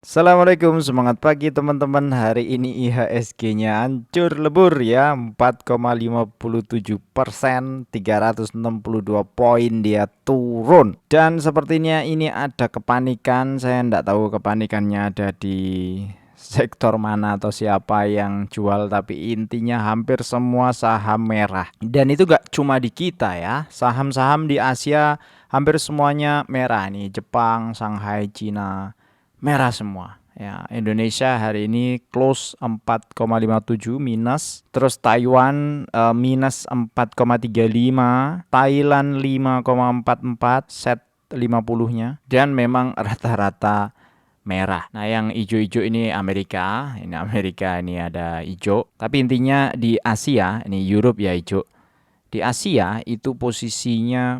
Assalamualaikum, semangat pagi teman-teman. Hari ini IHSG-nya hancur lebur ya, 4,57%, 362 poin dia turun. Dan sepertinya ini ada kepanikan, saya tidak tahu kepanikannya ada di sektor mana atau siapa yang jual, tapi intinya hampir semua saham merah. Dan itu gak cuma di kita ya, saham-saham di Asia hampir semuanya merah nih, Jepang, Shanghai, Cina merah semua. Ya, Indonesia hari ini close 4,57 minus, terus Taiwan minus 4,35, Thailand 5,44, set 50-nya, dan memang rata-rata merah. Nah, yang hijau-hijau ini Amerika, ini ada hijau. Tapi intinya di Asia, ini Europe ya hijau. Di Asia itu posisinya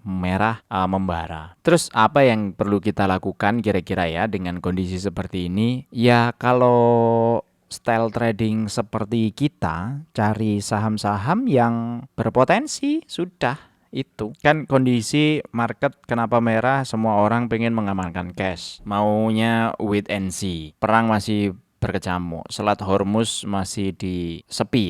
merah membara. Terus apa yang perlu kita lakukan kira-kira ya dengan kondisi seperti ini? Ya kalau style trading seperti kita, cari saham-saham yang berpotensi, sudah itu. Kan kondisi market kenapa merah, semua orang pengen mengamankan cash. Maunya wait and see. Perang masih berkecamuk, Selat Hormuz masih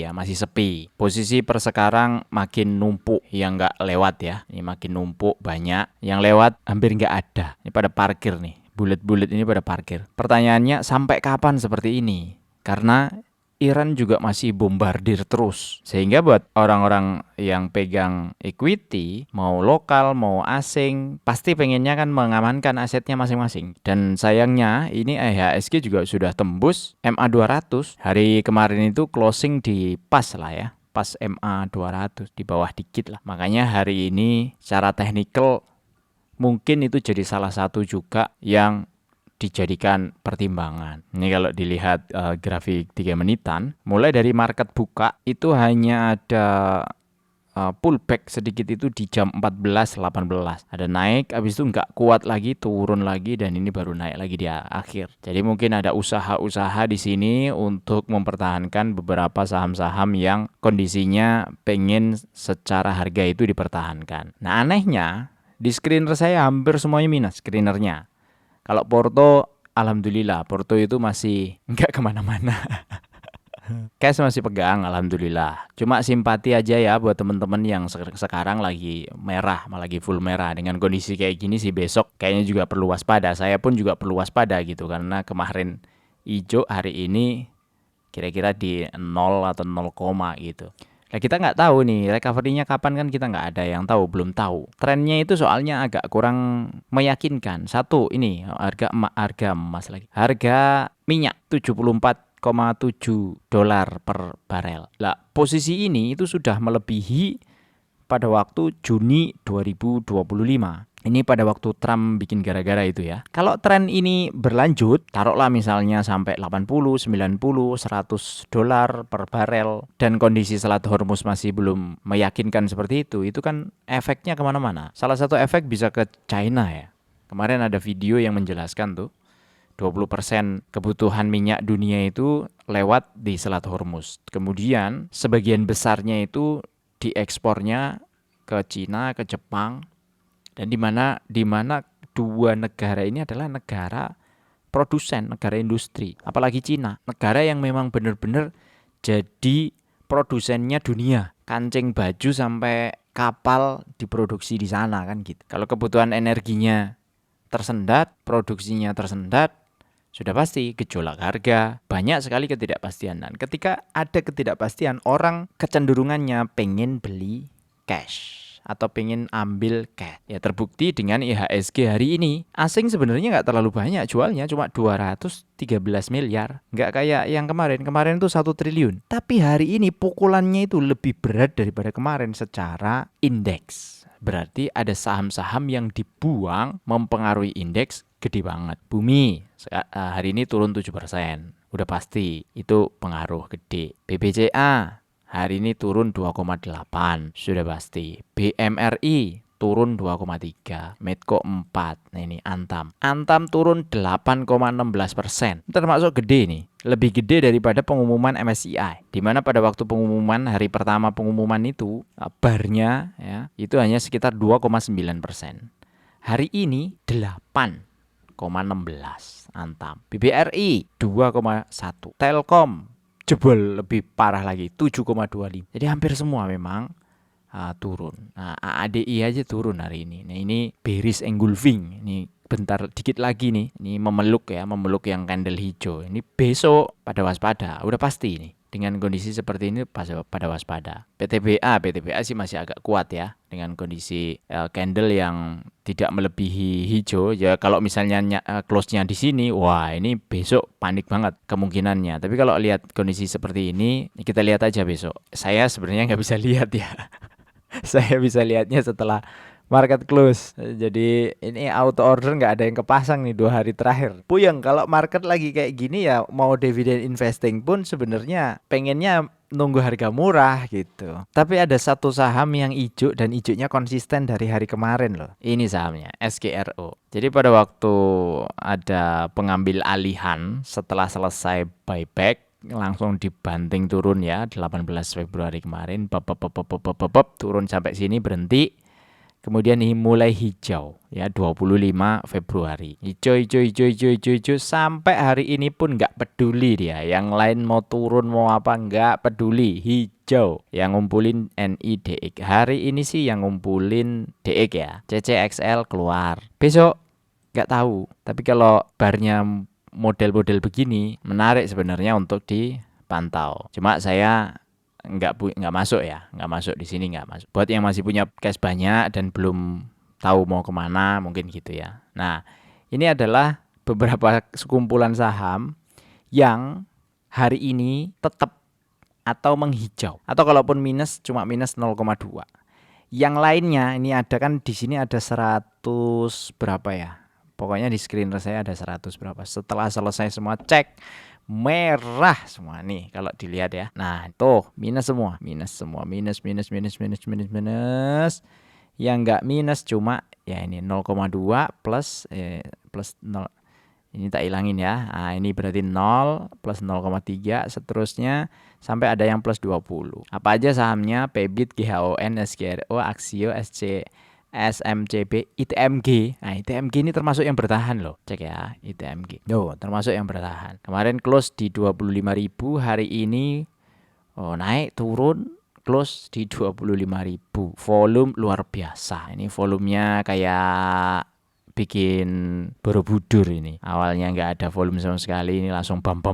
masih sepi. Posisi per sekarang makin numpuk yang nggak lewat ya, ini makin numpuk banyak, yang lewat hampir nggak ada. Ini pada parkir nih, bulet-bulet ini pada parkir. Pertanyaannya sampai kapan seperti ini? Karena Iran juga masih bombardir terus. Sehingga buat orang-orang yang pegang equity, mau lokal, mau asing, pasti pengennya kan mengamankan asetnya masing-masing. Dan sayangnya ini IHSG juga sudah tembus MA200. Hari kemarin itu closing di pas lah ya. Pas MA200, di bawah dikit lah. Makanya hari ini secara technical mungkin itu jadi salah satu juga yang dijadikan pertimbangan. Ini kalau dilihat grafik 3 menitan, mulai dari market buka itu hanya ada pullback sedikit itu di jam 14.18. Ada naik, habis itu nggak kuat lagi, turun lagi, dan ini baru naik lagi di akhir. Jadi mungkin ada usaha-usaha di sini untuk mempertahankan beberapa saham-saham yang kondisinya pengen secara harga itu dipertahankan. Nah anehnya, di screener saya hampir semuanya minus screenernya. Kalau Porto, alhamdulillah, Porto itu masih nggak kemana-mana. Cash masih pegang, alhamdulillah. Cuma simpati aja ya buat temen-temen yang sekarang lagi merah, malah lagi full merah. Dengan kondisi kayak gini sih besok kayaknya juga perlu waspada. Saya pun juga perlu waspada gitu, karena kemarin hijau, hari ini kira-kira di 0 atau 0, gitu. Nah kita nggak tahu nih recovery-nya kapan, kan kita nggak ada yang tahu, belum tahu. Trennya itu soalnya agak kurang meyakinkan. Satu, ini harga emas lagi. Harga minyak 74,7 dolar per barel. Lah posisi ini itu sudah melebihi pada waktu Juni 2025. Ini pada waktu Trump bikin gara-gara itu ya. Kalau tren ini berlanjut, taruhlah misalnya sampai 80, 90, 100 dolar per barel, dan kondisi Selat Hormuz masih belum meyakinkan seperti itu kan efeknya kemana-mana. Salah satu efek bisa ke China ya. Kemarin ada video yang menjelaskan tuh, 20% kebutuhan minyak dunia itu lewat di Selat Hormuz. Kemudian sebagian besarnya itu diekspornya ke Cina, ke Jepang, dan di mana dua negara ini adalah negara produsen, negara industri. Apalagi Cina, negara yang memang benar-benar jadi produsennya dunia. Kancing baju sampai kapal diproduksi di sana kan gitu. Kalau kebutuhan energinya tersendat, produksinya tersendat, sudah pasti gejolak harga, banyak sekali ketidakpastian. Dan ketika ada ketidakpastian, orang kecenderungannya pengen beli cash atau pengen ambil cash. Ya terbukti dengan IHSG hari ini. Asing sebenarnya nggak terlalu banyak jualnya, cuma 213 miliar. Nggak kayak yang kemarin. Kemarin tuh 1 triliun. Tapi hari ini pukulannya itu lebih berat daripada kemarin secara indeks. Berarti ada saham-saham yang dibuang mempengaruhi indeks gede banget. Bumi hari ini turun 7%. Udah pasti itu pengaruh gede. BBCA hari ini turun 2,8, sudah pasti. BMRI turun 2,3, Medco 4. Nah ini Antam. Antam turun 8,16%. Termasuk gede nih. Lebih gede daripada pengumuman MSCI. Di mana pada waktu pengumuman, hari pertama pengumuman itu, barnya ya, itu hanya sekitar 2,9%. Hari ini 8. 2,16. Antam. BBRI 2,1. Telkom jebol lebih parah lagi 7,25. Jadi hampir semua memang turun. Nah, AADI aja turun hari ini. Nah, ini bearish engulfing. Ini bentar dikit lagi nih. Ini memeluk yang candle hijau. Ini besok pada waspada. Udah pasti ini. Dengan kondisi seperti ini pada waspada. PTBA sih masih agak kuat ya dengan kondisi candle yang tidak melebihi hijau. Ya kalau misalnya close-nya di sini, wah ini besok panik banget kemungkinannya. Tapi kalau lihat kondisi seperti ini, kita lihat aja besok. Saya sebenarnya nggak bisa lihat ya. Saya bisa lihatnya setelah market close. Jadi ini auto order nggak ada yang kepasang nih 2 hari terakhir. Puyeng kalau market lagi kayak gini ya mau dividend investing pun sebenarnya pengennya nunggu harga murah gitu. Tapi ada satu saham yang hijau dan hijaunya konsisten dari hari kemarin loh. Ini sahamnya SGRO. Jadi pada waktu ada pengambil alihan setelah selesai buyback langsung dibanting turun ya 18 Februari kemarin turun sampai sini berhenti, kemudian ini mulai hijau ya 25 Februari hijau sampai hari ini pun nggak peduli dia, yang lain mau turun mau apa nggak peduli, hijau. Yang ngumpulin NIDX hari ini sih, yang ngumpulin DX ya, CCXL keluar besok nggak tahu. Tapi kalau barnya model-model begini menarik sebenarnya untuk dipantau. Cuma saya nggak masuk ya, nggak masuk di sini, nggak masuk. Buat yang masih punya cash banyak dan belum tahu mau kemana mungkin gitu ya. Nah ini adalah beberapa sekumpulan saham yang hari ini tetap atau menghijau, atau kalaupun minus cuma minus 0,2. Yang lainnya ini ada kan di sini ada 100 berapa ya? Pokoknya di screener saya ada 100 berapa. Setelah selesai semua cek merah semua nih kalau dilihat ya. Nah, tuh minus semua, minus. Yang enggak minus cuma ya ini 0,2 plus 0. Ini tak hilangin ya. Nah, ini berarti 0 plus 0,3 seterusnya sampai ada yang plus 20. Apa aja sahamnya? Pebit, GHON, SGRO, Aksio, SMCB, ITMG. Nah, ITMG ini termasuk yang bertahan loh. Cek ya, ITMG. Termasuk yang bertahan. Kemarin close di 25.000, hari ini naik turun close di 25.000. Volume luar biasa. Ini volumenya kayak bikin Borobudur ini. Awalnya nggak ada volume sama sekali, ini langsung bam.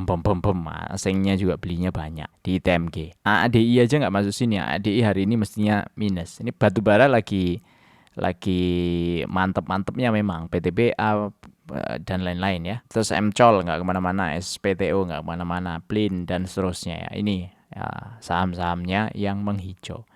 Asingnya juga belinya banyak di ITMG. ADI aja nggak masuk sini. ADI hari ini mestinya minus. Ini batubara lagi mantep-mantepnya memang, PTBA dan lain-lain ya. Terus MCOL nggak kemana-mana, SPTO nggak kemana-mana, Plin dan seterusnya ya. Ini ya, saham-sahamnya yang menghijau.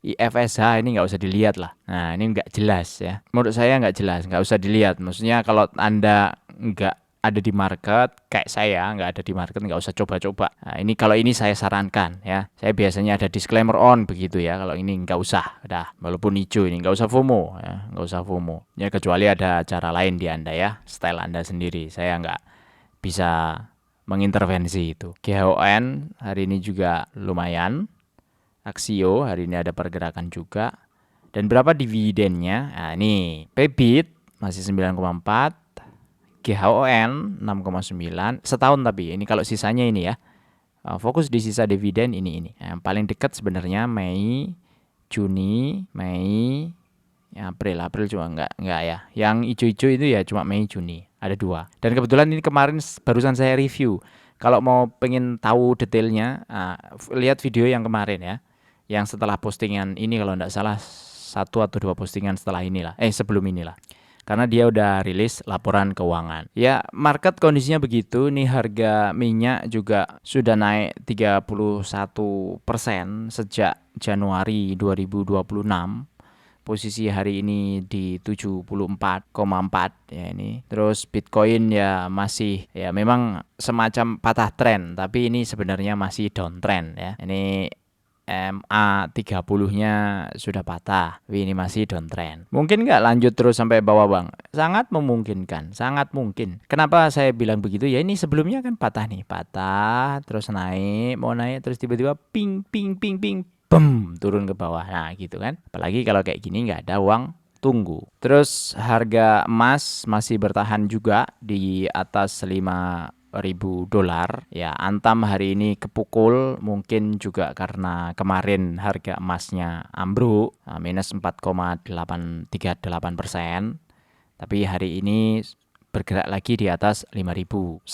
IFSH ini nggak usah dilihat lah. Nah ini nggak jelas ya. Menurut saya nggak jelas, nggak usah dilihat. Maksudnya kalau Anda nggak ada di market, kayak saya nggak ada di market, nggak usah coba-coba. Nah, ini kalau ini saya sarankan ya. Saya biasanya ada disclaimer on begitu ya. Kalau ini nggak usah, udah. Walaupun hijau ini nggak usah FOMO ya, nggak usah FOMO. Ya kecuali ada cara lain di Anda ya, style Anda sendiri. Saya nggak bisa mengintervensi itu. GHON hari ini juga lumayan. Aksio hari ini ada pergerakan juga. Dan berapa dividennya? Nah ini Pebit masih 9,4. GHON 6,9 setahun, tapi ini kalau sisanya ini ya, fokus di sisa dividen ini. Yang paling dekat sebenarnya Mei, Juni, ya, April cuma enggak ya. Yang hijau-hijau itu ya cuma Mei, Juni, ada 2. Dan kebetulan ini kemarin barusan saya review. Kalau mau pengen tahu detailnya, lihat video yang kemarin ya, yang setelah postingan ini, kalau enggak salah 1 atau 2 postingan setelah inilah, sebelum inilah. Karena dia udah rilis laporan keuangan. Ya, market kondisinya begitu. Nih harga minyak juga sudah naik 31% sejak Januari 2026. Posisi hari ini di 74,4 ya ini. Terus Bitcoin ya masih ya memang semacam patah tren, tapi ini sebenarnya masih downtrend ya. Ini MA30-nya sudah patah, tapi ini masih downtrend. Mungkin nggak lanjut terus sampai bawah bang? Sangat memungkinkan, sangat mungkin. Kenapa saya bilang begitu? Ya ini sebelumnya kan patah nih, patah, terus naik, mau naik, terus tiba-tiba ping, turun ke bawah. Nah gitu kan. Apalagi kalau kayak gini nggak ada uang tunggu. Terus harga emas masih bertahan juga di atas $5.000 ya. Antam hari ini kepukul, mungkin juga karena kemarin harga emasnya ambruk minus 4,838%. Tapi hari ini bergerak lagi di atas $5.100.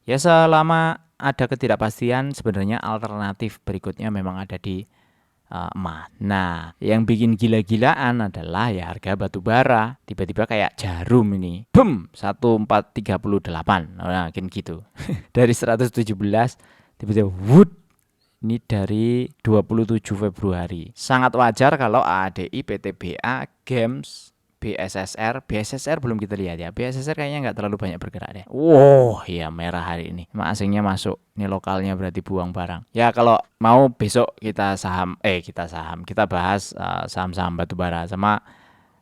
Ya selama ada ketidakpastian, sebenarnya alternatif berikutnya memang ada di emas. Nah, yang bikin gila-gilaan adalah ya harga batu bara. Tiba-tiba kayak jarum ini. Boom, 1438. Nah, mungkin gitu. Dari 117 tiba-tiba wood. Ini dari 27 Februari. Sangat wajar kalau ADI, PTBA, GEMS, BSSR belum kita lihat ya. BSSR kayaknya nggak terlalu banyak bergerak deh. Wow, ya merah hari ini. Asingnya masuk. Ini lokalnya berarti buang barang. Ya kalau mau besok kita bahas saham-saham batubara sama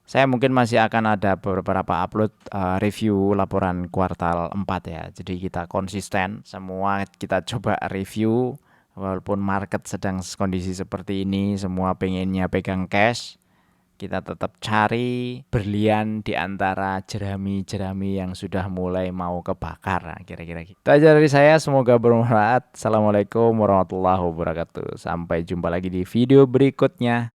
saya mungkin masih akan ada beberapa upload review laporan kuartal 4 ya. Jadi kita konsisten semua kita coba review walaupun market sedang kondisi seperti ini, semua pengennya pegang cash. Kita tetap cari berlian di antara jerami-jerami yang sudah mulai mau kebakar. Nah, kira-kira gitu. Itu aja dari saya, semoga bermanfaat. Assalamualaikum warahmatullahi wabarakatuh. Sampai jumpa lagi di video berikutnya.